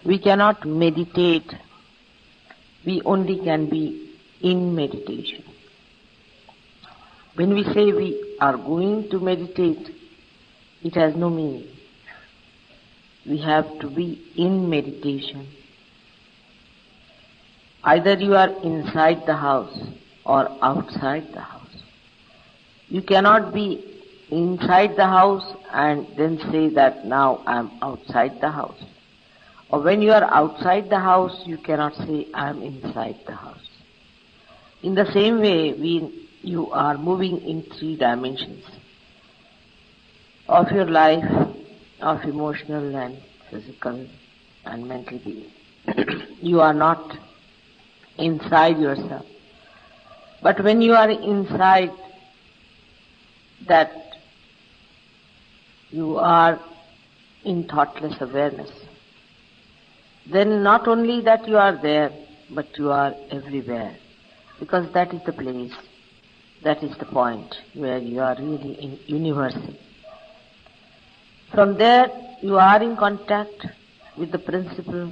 We cannot meditate. We only can be in meditation. When we say we are going to meditate, it has no meaning. We have to be in meditation. Either you are inside the house or outside the house. You cannot be inside the house and then say that now I am outside the house. Or when you are outside the house, you cannot say I am inside the house. In the same way, you are moving in 3 dimensions of your life, of emotional and physical and mental being. You are not inside yourself. But when you are inside that, you are in thoughtless awareness. Then not only that you are there, but you are everywhere. Because that is the place, that is the point where you are really in universal. From there, you are in contact with the principle,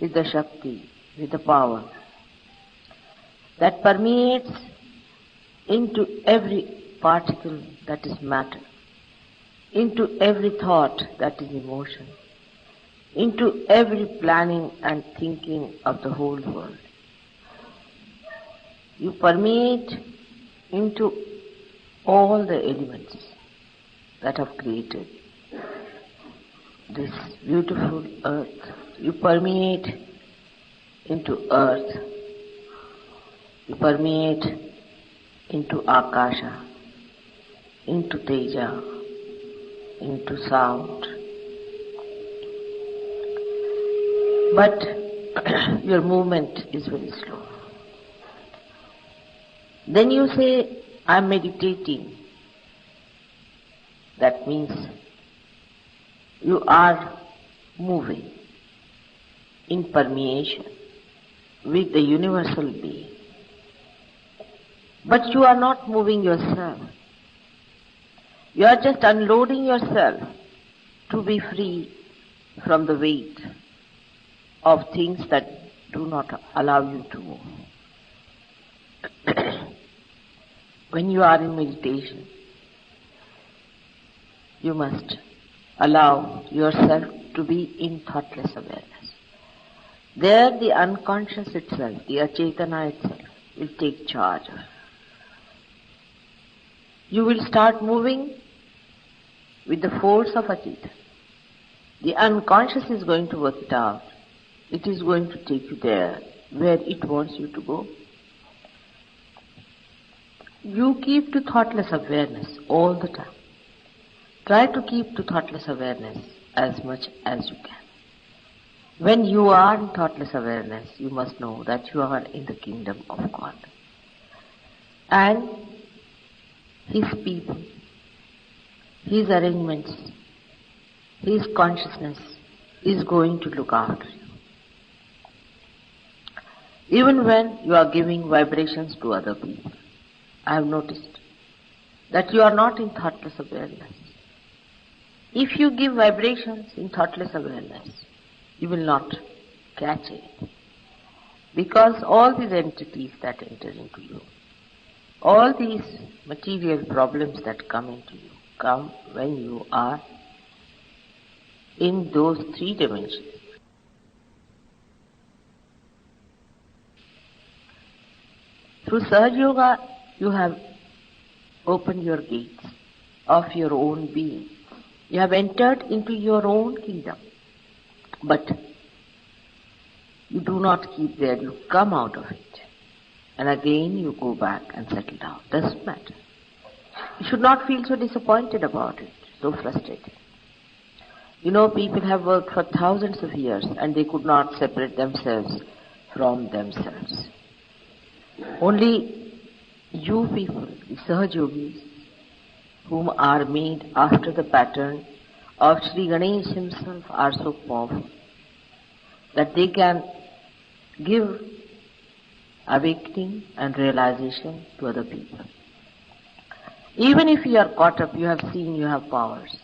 with the Shakti, with the power that permeates into every particle that is matter, into every thought that is emotion, into every planning and thinking of the whole world. You permeate into all the elements that have created this beautiful earth. You permeate into earth. You permeate into Akasha, into Teja, into sound. But your movement is very slow. Then you say, I am meditating. That means you are moving in permeation with the universal being. But you are not moving yourself. You are just unloading yourself to be free from the weight of things that do not allow you to move. When you are in meditation, you must allow yourself to be in thoughtless awareness. There the unconscious itself, the Achetana itself, will take charge. You will start moving with the force of Achetana. The unconscious is going to work it out. It is going to take you there where it wants you to go. You keep to thoughtless awareness all the time. Try to keep to thoughtless awareness as much as you can. When you are in thoughtless awareness, you must know that you are in the kingdom of God. And His people, His arrangements, His consciousness is going to look after you. Even when you are giving vibrations to other people, I have noticed that you are not in thoughtless awareness. If you give vibrations in thoughtless awareness, you will not catch it. Because all these entities that enter into you, all these material problems that come into you, come when you are in those 3 dimensions. Through Sahaja Yoga, you have opened your gates of your own being. You have entered into your own kingdom. But you do not keep there, you come out of it. And again you go back and settle down. Doesn't matter. You should not feel so disappointed about it, so frustrated. You know, people have worked for thousands of years and they could not separate themselves from themselves. Only you people, the Sahaja Yogis, whom are made after the pattern of Sri Ganesh himself, are so powerful that they can give awakening and realization to other people. Even if you are caught up, you have seen you have powers.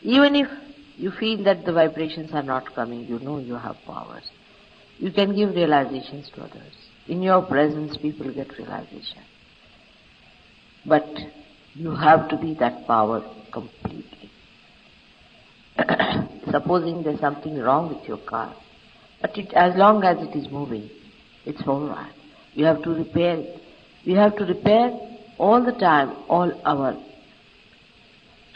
Even if you feel that the vibrations are not coming, you know you have powers. You can give realizations to others. In your presence, people get realization. But you have to be that power completely. Supposing there's something wrong with your car, but as long as it is moving, it's all right. You have to repair it. We have to repair all the time all our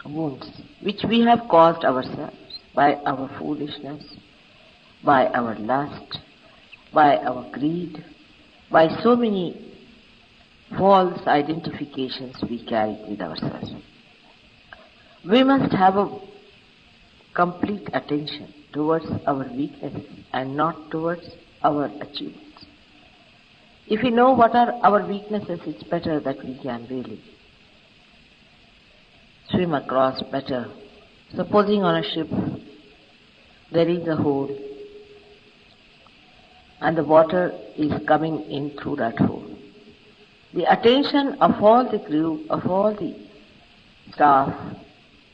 wounds, which we have caused ourselves by our foolishness, by our lust, by our greed, by so many false identifications we carry with ourselves. We must have a complete attention towards our weaknesses and not towards our achievements. If we know what are our weaknesses, it's better that we can really swim across better. Supposing on a ship there is a hole and the water is coming in through that hole. The attention of all the crew, of all the staff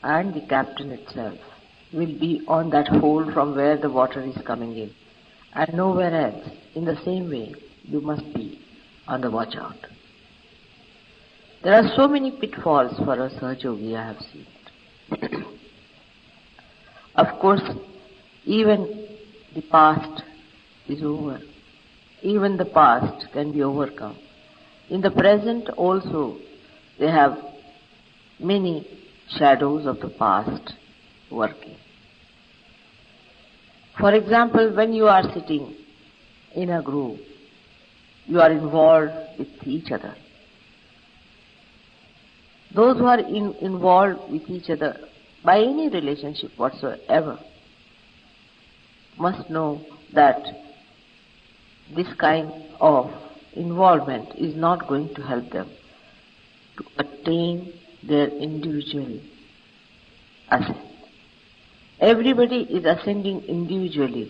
and the captain itself will be on that hole from where the water is coming in and nowhere else. In the same way, you must be on the watch out. There are so many pitfalls for a Sahaja Yogi, I have seen it. Of course, even the past is over. Even the past can be overcome. In the present also, they have many shadows of the past working. For example, when you are sitting in a group, you are involved with each other. Those who are involved with each other by any relationship whatsoever must know that this kind of involvement is not going to help them to attain their individual ascent. Everybody is ascending individually,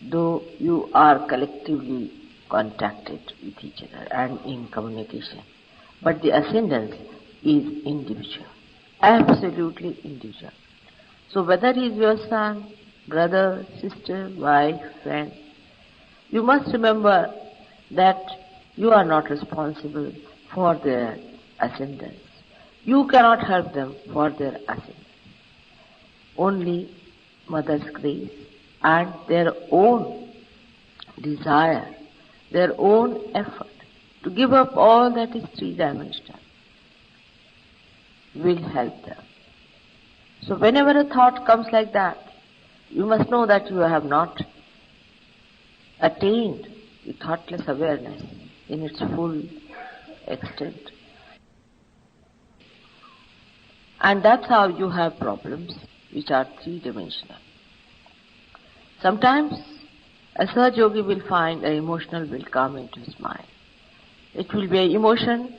though you are collectively contacted with each other and in communication. But the ascendance is individual, absolutely individual. So whether he is your son, brother, sister, wife, friend, you must remember that you are not responsible for their ascendance. You cannot help them for their ascendance. Only Mother's grace and their own desire, their own effort to give up all that is three-dimensional will help them. So whenever a thought comes like that, you must know that you have not attained the thoughtless awareness in its full extent. And that's how you have problems which are three-dimensional. Sometimes a Sahaja Yogi will find an emotional will come into his mind. It will be an emotion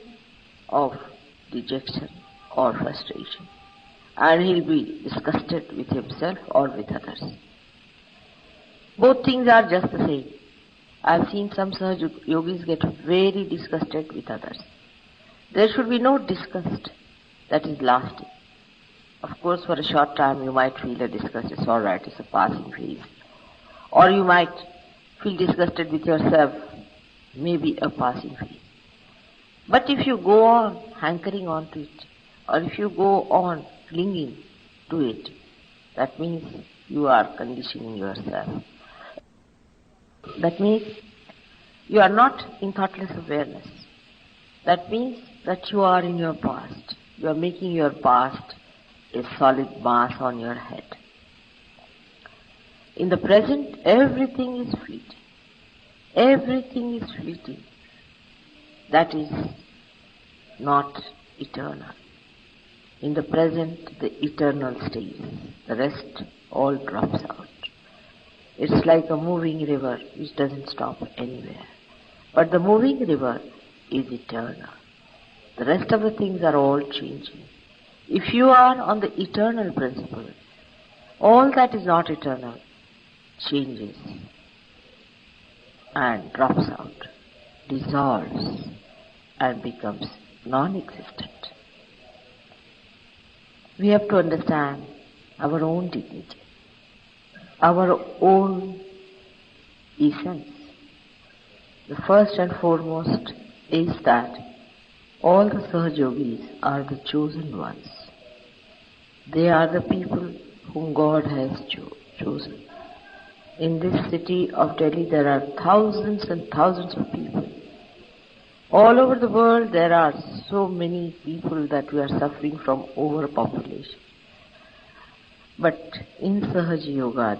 of dejection or frustration, and he'll be disgusted with himself or with others. Both things are just the same. I've seen some Sahaja Yogis get very disgusted with others. There should be no disgust that is lasting. Of course, for a short time you might feel a disgust, it's alright, it's a passing phase. Or you might feel disgusted with yourself, maybe a passing phase. But if you go on hankering on to it, or if you go on clinging to it, that means you are conditioning yourself. That means you are not in thoughtless awareness. That means that you are in your past. You are making your past a solid mass on your head. In the present, everything is fleeting. Everything is fleeting. That is not eternal. In the present, the eternal stays. The rest all drops out. It's like a moving river which doesn't stop anywhere. But the moving river is eternal. The rest of the things are all changing. If you are on the eternal principle, all that is not eternal changes and drops out, dissolves and becomes non-existent. We have to understand our own dignity. our own essence. The first and foremost is that all the Sahajogis are the chosen ones. They are the people whom God has chosen. In this city of Delhi there are thousands and thousands of people. All over the world there are so many people that we are suffering from overpopulation. But in Sahaja Yoga